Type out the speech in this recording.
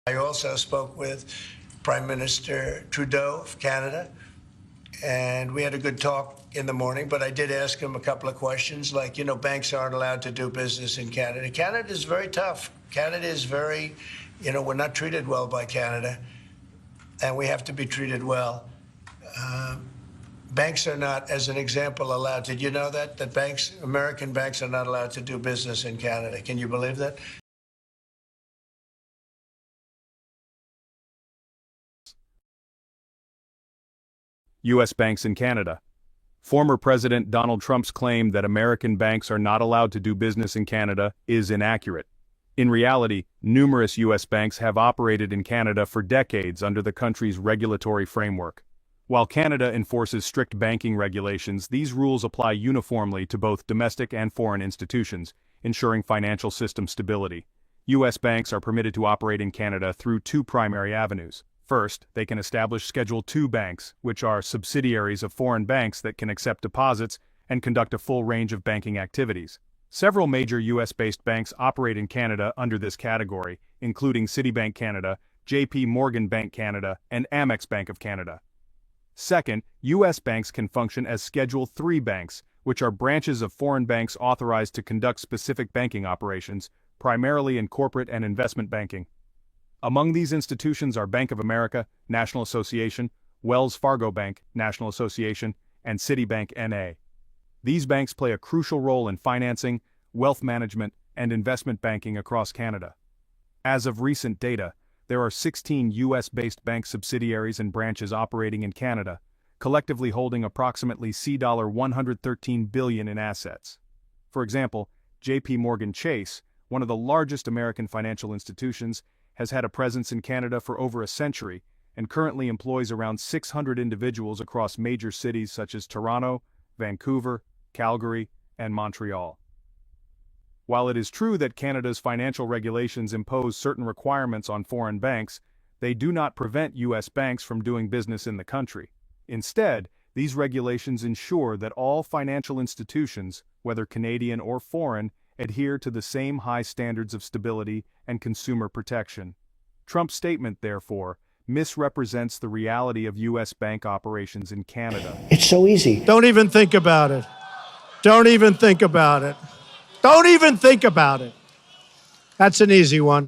I also spoke with Prime Minister Trudeau of Canada, and we had a good talk in the morning, but I did ask him a couple of questions like, banks aren't allowed to do business in Canada. Canada is very tough. Canada is very, we're not treated well by Canada, and we have to be treated well. Banks are not, as an example, allowed. Did you know that American banks are not allowed to do business in Canada? Can you believe that? U.S. banks in Canada. Former President Donald Trump's claim that American banks are not allowed to do business in Canada is inaccurate. In reality, numerous U.S. banks have operated in Canada for decades under the country's regulatory framework. While Canada enforces strict banking regulations, these rules apply uniformly to both domestic and foreign institutions, ensuring financial system stability. U.S. banks are permitted to operate in Canada through two primary avenues. First, they can establish Schedule II banks, which are subsidiaries of foreign banks that can accept deposits and conduct a full range of banking activities. Several major U.S.-based banks operate in Canada under this category, including Citibank Canada, J.P. Morgan Bank Canada, and Amex Bank of Canada. Second, U.S. banks can function as Schedule III banks, which are branches of foreign banks authorized to conduct specific banking operations, primarily in corporate and investment banking. Among these institutions are Bank of America, National Association, Wells Fargo Bank, National Association, and Citibank N.A. These banks play a crucial role in financing, wealth management, and investment banking across Canada. As of recent data, there are 16 U.S.-based bank subsidiaries and branches operating in Canada, collectively holding approximately $113 billion in assets. For example, J.P. Morgan Chase, one of the largest American financial institutions, has had a presence in Canada for over a century and currently employs around 600 individuals across major cities such as Toronto, Vancouver, Calgary, and Montreal. While it is true that Canada's financial regulations impose certain requirements on foreign banks, they do not prevent U.S. banks from doing business in the country. Instead, these regulations ensure that all financial institutions, whether Canadian or foreign, adhere to the same high standards of stability and consumer protection. Trump's statement, therefore, misrepresents the reality of U.S. bank operations in Canada. It's so easy. Don't even think about it. Don't even think about it. Don't even think about it. That's an easy one.